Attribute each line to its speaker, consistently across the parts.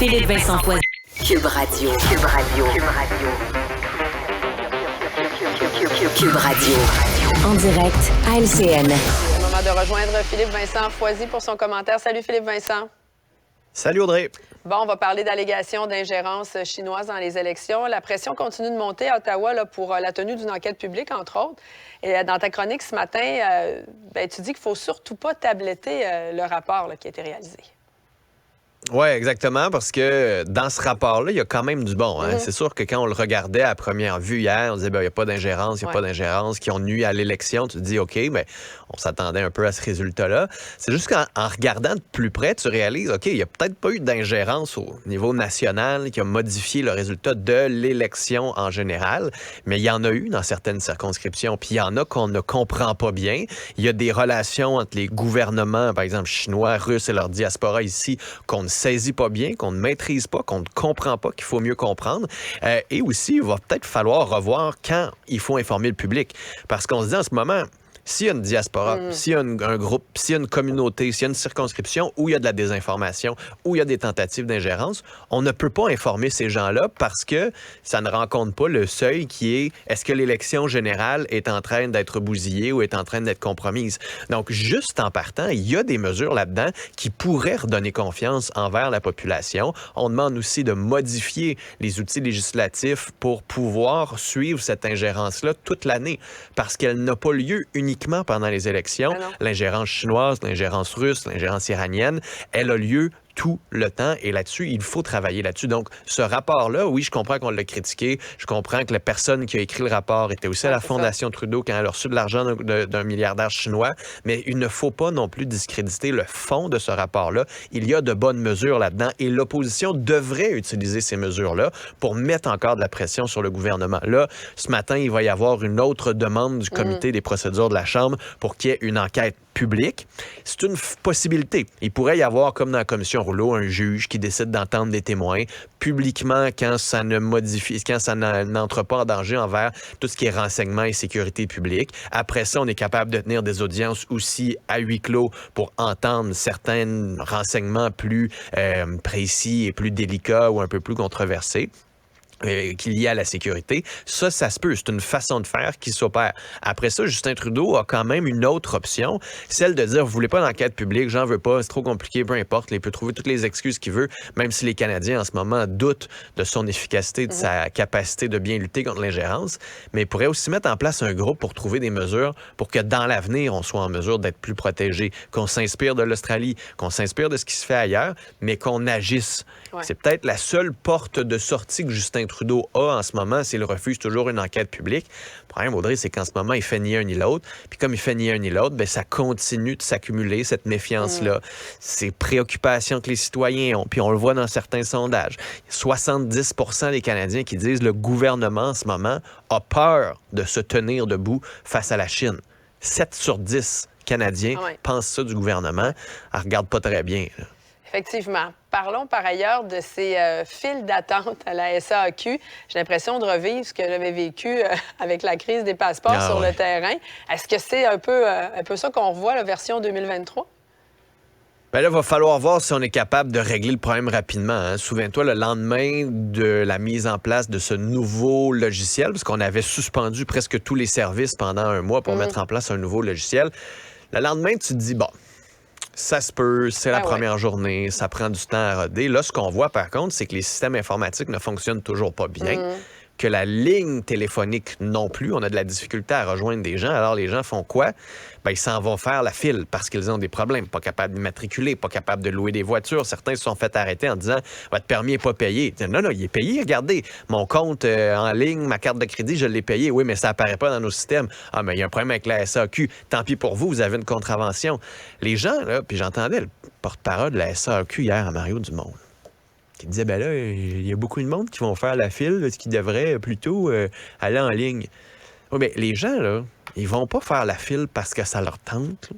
Speaker 1: Philippe Vincent Foisy. Cube Radio. Cube Radio. Cube Radio. Cube Radio. En direct à LCN.
Speaker 2: C'est le moment de rejoindre Philippe Vincent Foisy pour son commentaire. Salut Philippe Vincent.
Speaker 3: Salut Audrey.
Speaker 2: Bon, on va parler d'allégations d'ingérence chinoise dans les élections. La pression continue de monter à Ottawa là, pour la tenue d'une enquête publique, entre autres. Et dans ta chronique ce matin, tu dis qu'il ne faut surtout pas tabletter le rapport là, qui a été réalisé.
Speaker 3: Oui, exactement, parce que dans ce rapport-là, il y a quand même du bon. Hein? C'est sûr que quand on le regardait à première vue hier, on disait, il n'y a pas d'ingérence, il n'y a pas d'ingérence qui ont nuit à l'élection. Tu te dis, OK, mais on s'attendait un peu à ce résultat-là. C'est juste qu'en regardant de plus près, tu réalises, OK, il n'y a peut-être pas eu d'ingérence au niveau national qui a modifié le résultat de l'élection en général, mais il y en a eu dans certaines circonscriptions, puis il y en a qu'on ne comprend pas bien. Il y a des relations entre les gouvernements, par exemple chinois, russes et leur diaspora ici, qu'on ne saisit pas bien, qu'on ne maîtrise pas, qu'on ne comprend pas, qu'il faut mieux comprendre. Et aussi, il va peut-être falloir revoir quand il faut informer le public. Parce qu'on se dit en ce moment, s'il y a une diaspora, s'il y a un groupe, s'il y a une communauté, s'il y a une circonscription où il y a de la désinformation, où il y a des tentatives d'ingérence, on ne peut pas informer ces gens-là parce que ça ne rencontre pas le seuil qui est que l'élection générale est en train d'être bousillée ou est en train d'être compromise. Donc, juste en partant, il y a des mesures là-dedans qui pourraient redonner confiance envers la population. On demande aussi de modifier les outils législatifs pour pouvoir suivre cette ingérence-là toute l'année parce qu'elle n'a pas lieu uniquement pendant les élections. L'ingérence chinoise, l'ingérence russe, l'ingérence iranienne, elle a lieu tout le temps. Et là-dessus, il faut travailler là-dessus. Donc, ce rapport-là, oui, je comprends qu'on l'a critiqué. Je comprends que la personne qui a écrit le rapport était aussi à la Fondation Trudeau quand elle a reçu de l'argent d'un milliardaire chinois. Mais il ne faut pas non plus discréditer le fond de ce rapport-là. Il y a de bonnes mesures là-dedans et l'opposition devrait utiliser ces mesures-là pour mettre encore de la pression sur le gouvernement. Là, ce matin, il va y avoir une autre demande du comité des procédures de la Chambre pour qu'il y ait une enquête public. C'est une possibilité. Il pourrait y avoir, comme dans la commission Rouleau, un juge qui décide d'entendre des témoins publiquement quand ça ne modifie, quand ça n'entre pas en danger envers tout ce qui est renseignement et sécurité publique. Après ça, on est capable de tenir des audiences aussi à huis clos pour entendre certains renseignements plus précis et plus délicats ou un peu plus controversés. Qui est lié à la sécurité. Ça se peut. C'est une façon de faire qui s'opère. Après ça, Justin Trudeau a quand même une autre option, celle de dire, vous voulez pas d'enquête publique, j'en veux pas, c'est trop compliqué, peu importe, il peut trouver toutes les excuses qu'il veut, même si les Canadiens, en ce moment, doutent de son efficacité, de sa capacité de bien lutter contre l'ingérence. Mais il pourrait aussi mettre en place un groupe pour trouver des mesures pour que dans l'avenir, on soit en mesure d'être plus protégé, qu'on s'inspire de l'Australie, qu'on s'inspire de ce qui se fait ailleurs, mais qu'on agisse. Ouais. C'est peut-être la seule porte de sortie que Justin Trudeau a en ce moment s'il refuse toujours une enquête publique. Le problème, Audrey, c'est qu'en ce moment, il fait ni un ni l'autre. Puis comme il fait ni un ni l'autre, bien, ça continue de s'accumuler, cette méfiance-là. Ces préoccupations que les citoyens ont. Puis on le voit dans certains sondages. 70% des Canadiens qui disent le gouvernement, en ce moment, a peur de se tenir debout face à la Chine. 7 sur 10 Canadiens pensent ça du gouvernement. Elle ne regarde pas très bien, là.
Speaker 2: Effectivement. Parlons par ailleurs de ces files d'attente à la SAQ. J'ai l'impression de revivre ce que j'avais vécu avec la crise des passeports sur le terrain. Est-ce que c'est un peu ça qu'on revoit, la version 2023?
Speaker 3: Bien là, il va falloir voir si on est capable de régler le problème rapidement. Hein. Souviens-toi, le lendemain de la mise en place de ce nouveau logiciel, parce qu'on avait suspendu presque tous les services pendant un mois pour mettre en place un nouveau logiciel, le lendemain, tu te dis, bon, ça se peut, c'est la première journée, ça prend du temps à roder. Là, ce qu'on voit, par contre, c'est que les systèmes informatiques ne fonctionnent toujours pas bien, que la ligne téléphonique non plus. On a de la difficulté à rejoindre des gens. Alors, les gens font quoi? Bien, ils s'en vont faire la file parce qu'ils ont des problèmes. Pas capables d'immatriculer, pas capables de louer des voitures. Certains se sont fait arrêter en disant « Votre permis n'est pas payé. » Non, il est payé. Regardez, mon compte en ligne, ma carte de crédit, je l'ai payé. Oui, mais ça apparaît pas dans nos systèmes. Ah, mais il y a un problème avec la SAQ. Tant pis pour vous, vous avez une contravention. Les gens, là, puis j'entendais le porte-parole de la SAQ hier à Mario Dumont, qui disait, ben là, il y a beaucoup de monde qui vont faire la file, qui devrait plutôt aller en ligne. Oui, mais les gens, là, ils vont pas faire la file parce que ça leur tente. Là.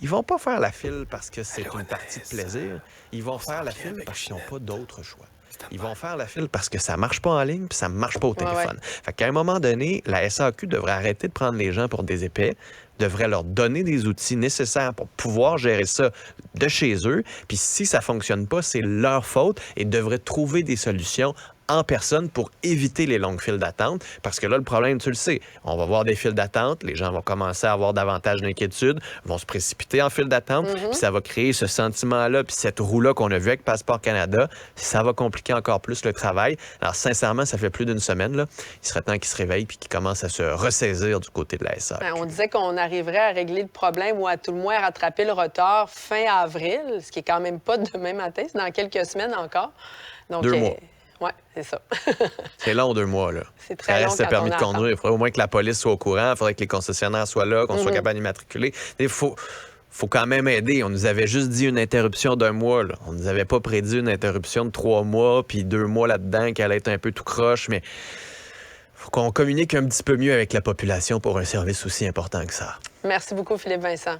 Speaker 3: Ils vont pas faire la file parce que c'est une partie de plaisir. Ils vont faire la file parce qu'ils n'ont pas d'autre choix. Ils vont faire la file parce que ça marche pas en ligne puis ça marche pas au téléphone. Fait qu'à un moment donné, la SAQ devrait arrêter de prendre les gens pour des épais, devrait leur donner des outils nécessaires pour pouvoir gérer ça de chez eux. Puis si ça fonctionne pas, c'est leur faute et devraient trouver des solutions en personne pour éviter les longues files d'attente. Parce que là, le problème, tu le sais, on va voir des files d'attente, les gens vont commencer à avoir davantage d'inquiétude, vont se précipiter en file d'attente, puis ça va créer ce sentiment-là, puis cette roue-là qu'on a vu avec Passeport Canada, ça va compliquer encore plus le travail. Alors, sincèrement, ça fait plus d'une semaine, là. Il serait temps qu'ils se réveillent puis qu'ils commencent à se ressaisir du côté de la SAQ.
Speaker 2: On disait qu'on arriverait à régler le problème ou à tout le moins à rattraper le retard fin avril, ce qui est quand même pas demain matin, c'est dans quelques semaines encore. Donc,
Speaker 3: 2 mois.
Speaker 2: Oui, c'est ça.
Speaker 3: C'est long, 2 mois, là.
Speaker 2: C'est très long.
Speaker 3: Ça reste le permis de conduire. Il faudrait au moins que la police soit au courant. Il faudrait que les concessionnaires soient là, qu'on soit capable d'immatriculer. Il faut quand même aider. On nous avait juste dit une interruption d'1 mois. Là. On nous avait pas prédit une interruption de 3 mois, puis 2 mois là-dedans, qui allait être un peu tout croche. Mais faut qu'on communique un petit peu mieux avec la population pour un service aussi important que ça.
Speaker 2: Merci beaucoup, Philippe Vincent.